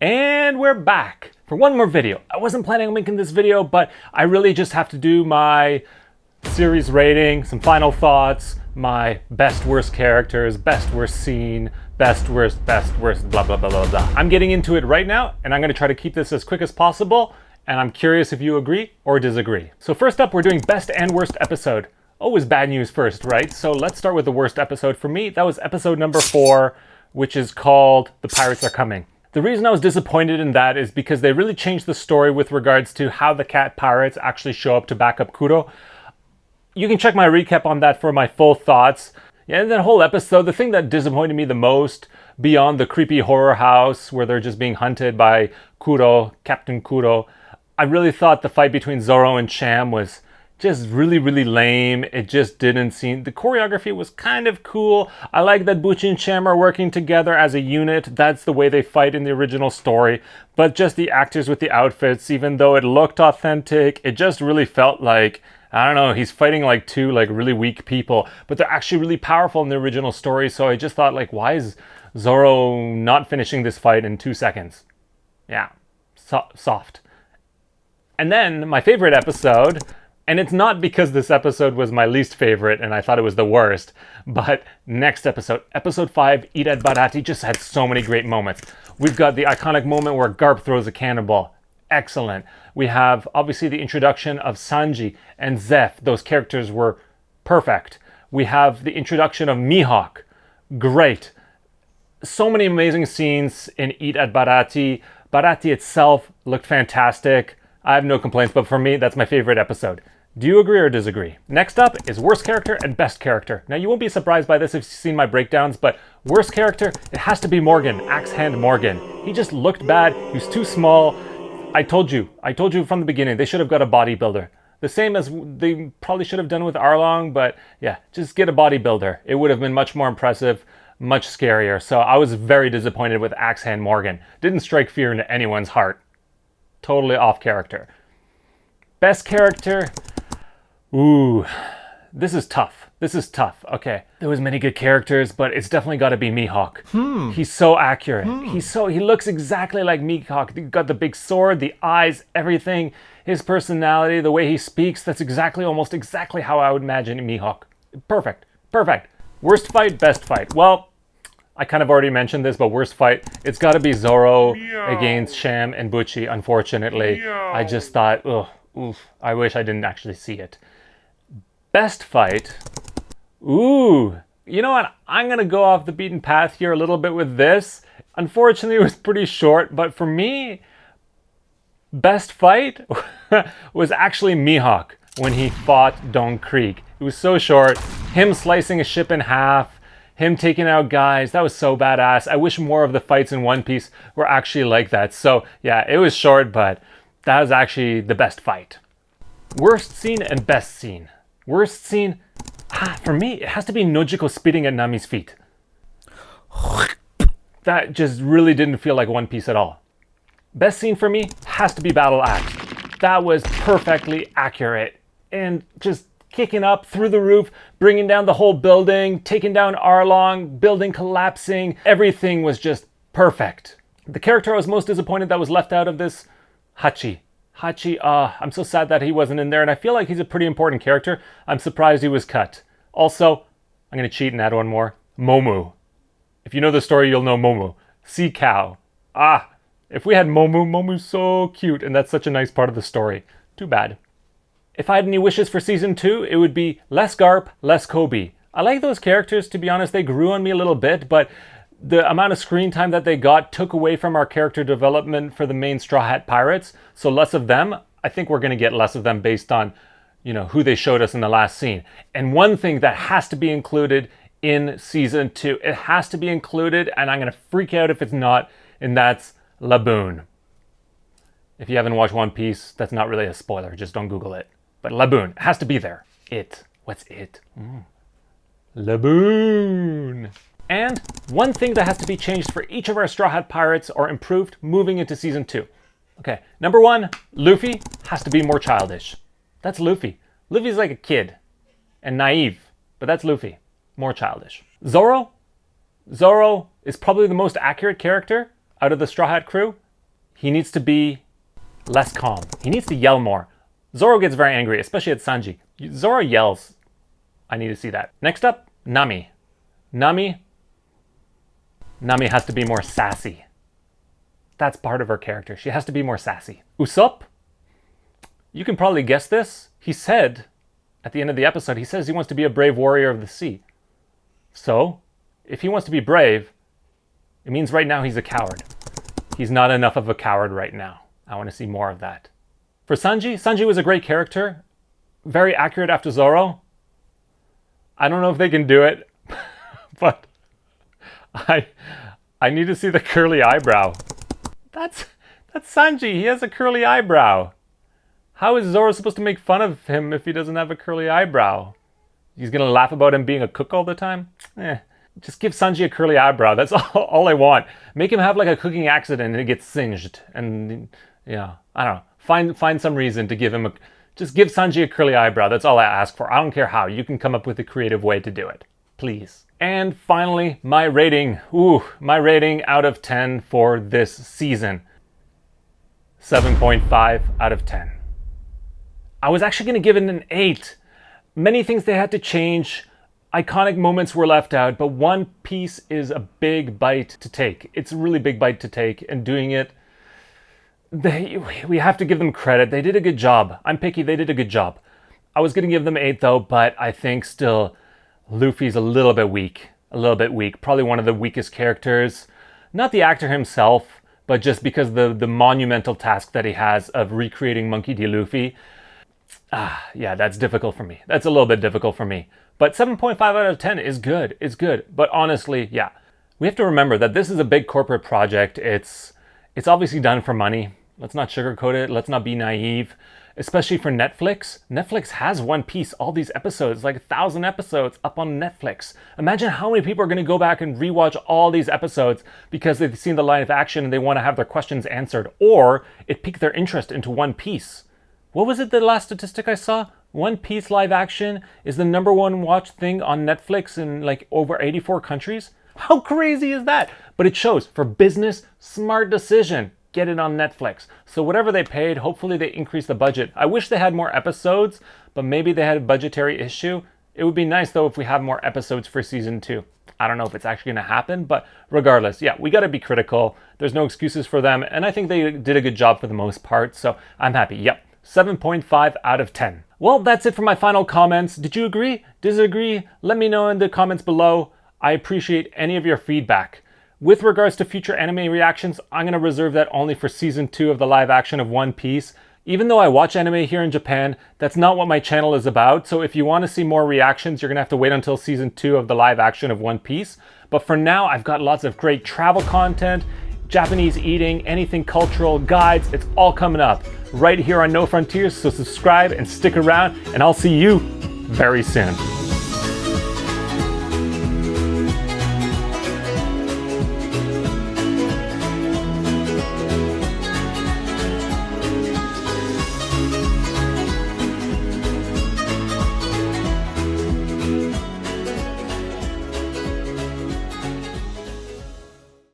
And we're back for one more video. I wasn't planning on making this video, but I really just have to do my series rating, some final thoughts, my best worst characters, best worst scene, best worst, blah, blah, blah, blah, blah. I'm getting into it right now, and I'm gonna try to keep this as quick as possible, and I'm curious if you agree or disagree. So first up, we're doing best and worst episode. Always bad news first, right? So let's start with the worst episode. For me, that was episode number 4, which is called The Pirates Are Coming. The reason I was disappointed in that is because they really changed the story with regards to how the cat pirates actually show up to back up Kuro. You can check my recap on that for my full thoughts. Yeah, and that whole episode, the thing that disappointed me the most, beyond the creepy horror house where they're just being hunted by Kuro, Captain Kuro, I really thought the fight between Zoro and Cham was just really lame. It just didn't seem... The choreography was kind of cool. I like that Butch and Cham are working together as a unit. That's the way they fight in the original story. But just the actors with the outfits, even though it looked authentic, it just really felt like, I don't know, he's fighting like two like really weak people, but they're actually really powerful in the original story. So I just thought, like, why is Zoro not finishing this fight in 2 seconds? Yeah, soft. And then my favorite episode... And it's not because this episode was my least favorite and I thought it was the worst, but next episode, episode 5, Eat at Baratie, just had so many great moments. We've got the iconic moment where Garp throws a cannonball. Excellent. We have obviously the introduction of Sanji and Zeph. Those characters were perfect. We have the introduction of Mihawk. Great. So many amazing scenes in Eat at Baratie. Baratie itself looked fantastic. I have no complaints, but for me, that's my favorite episode. Do you agree or disagree? Next up is worst character and best character. Now, you won't be surprised by this if you've seen my breakdowns, but worst character, it has to be Morgan, Axe Hand Morgan. He just looked bad. He was too small. I told you from the beginning, they should have got a bodybuilder. The same as they probably should have done with Arlong, but yeah, just get a bodybuilder. It would have been much more impressive, much scarier. So I was very disappointed with Axe Hand Morgan. Didn't strike fear into anyone's heart. Totally off character. Best character. Ooh, this is tough. Okay, there was many good characters, but it's definitely got to be Mihawk. He's so accurate. He looks exactly like Mihawk. He got the big sword, the eyes, everything. His personality, the way he speaks, that's almost exactly how I would imagine Mihawk. Perfect. Worst fight, best fight. Well, I kind of already mentioned this, but worst fight, it's got to be Zoro against Cham and Butchie, unfortunately. I just thought, I wish I didn't actually see it. Best fight, you know what? I'm going to go off the beaten path here a little bit with this. Unfortunately, it was pretty short, but for me, best fight was actually Mihawk when he fought Don Krieg. It was so short. Him slicing a ship in half, him taking out guys, that was so badass. I wish more of the fights in One Piece were actually like that. So yeah, it was short, but that was actually the best fight. Worst scene and best scene. Worst scene, for me, it has to be Nojiko spitting at Nami's feet. That just really didn't feel like One Piece at all. Best scene for me has to be Battle Axe. That was perfectly accurate and just kicking up through the roof, bringing down the whole building, taking down Arlong, building collapsing. Everything was just perfect. The character I was most disappointed that was left out of this, Hachi. I'm so sad that he wasn't in there, and I feel like he's a pretty important character. I'm surprised he was cut. Also, I'm going to cheat and add one more. Momu. If you know the story, you'll know Momu. Sea cow. If we had Momu's so cute, and that's such a nice part of the story. Too bad. If I had any wishes for Season 2, it would be less Garp, less Kobe. I like those characters, to be honest. They grew on me a little bit, but the amount of screen time that they got took away from our character development for the main Straw Hat Pirates. So less of them. I think we're going to get less of them based on, who they showed us in the last scene. And one thing that has to be included in Season 2, it has to be included, and I'm going to freak out if it's not, and that's Laboon. If you haven't watched One Piece, that's not really a spoiler. Just don't Google it. But Laboon, it has to be there. What's it? Laboon. And one thing that has to be changed for each of our Straw Hat Pirates or improved moving into Season 2. Okay, number 1, Luffy has to be more childish. That's Luffy. Luffy's like a kid and naive, but that's Luffy. More childish. Zoro is probably the most accurate character out of the Straw Hat crew. he needs to be less calm. He needs to yell more. Zoro gets very angry, especially at Sanji. Zoro yells. I need to see that. Next up, Nami. Nami has to be more sassy. That's part of her character. She has to be more sassy. Usopp, you can probably guess this. He said, at the end of the episode, he says he wants to be a brave warrior of the sea. So, if he wants to be brave, it means right now he's a coward. He's not enough of a coward right now. I want to see more of that. For Sanji was a great character. Very accurate after Zoro. I don't know if they can do it, but I need to see the curly eyebrow. That's Sanji. He has a curly eyebrow. How is Zoro supposed to make fun of him if he doesn't have a curly eyebrow? He's gonna laugh about him being a cook all the time? Just give Sanji a curly eyebrow. That's all I want. Make him have like a cooking accident and it gets singed. And yeah, I don't know. Find some reason to give him just give Sanji a curly eyebrow. That's all I ask for. I don't care how. You can come up with a creative way to do it. Please. And finally, my rating. My rating out of 10 for this season. 7.5 out of 10. I was actually going to give it an 8. Many things they had to change. Iconic moments were left out, but One Piece is a big bite to take. It's a really big bite to take, and doing it, we have to give them credit. They did a good job. I'm picky, they did a good job. I was going to give them 8 though, but I think still Luffy's a little bit weak. Probably one of the weakest characters. Not the actor himself, but just because the monumental task that he has of recreating Monkey D. Luffy. Yeah, that's difficult for me. That's a little bit difficult for me. But 7.5 out of 10 is good. It's good. But honestly, yeah. We have to remember that this is a big corporate project. It's obviously done for money. Let's not sugarcoat it. Let's not be naive. Especially for Netflix. Netflix has One Piece, all these episodes, like 1,000 episodes up on Netflix. Imagine how many people are going to go back and rewatch all these episodes because they've seen the live action and they want to have their questions answered. Or it piqued their interest into One Piece. What was it, the last statistic I saw? One Piece live action is the #1 watched thing on Netflix in like over 84 countries. How crazy is that? But it shows, for business, smart decision. Get it on Netflix. So whatever they paid, hopefully they increase the budget. I wish they had more episodes, but maybe they had a budgetary issue. It would be nice though if we have more episodes for season 2. I don't know if it's actually going to happen, but regardless, yeah, we got to be critical. There's no excuses for them, and I think they did a good job for the most part, so I'm happy. Yep, 7.5 out of 10. Well, that's it for my final comments. Did you agree? Disagree? Let me know in the comments below. I appreciate any of your feedback. With regards to future anime reactions, I'm going to reserve that only for season 2 of the live action of One Piece. Even though I watch anime here in Japan, that's not what my channel is about. So if you want to see more reactions, you're going to have to wait until season 2 of the live action of One Piece. But for now, I've got lots of great travel content, Japanese eating, anything cultural, guides. It's all coming up right here on No Frontiers. So subscribe and stick around, and I'll see you very soon.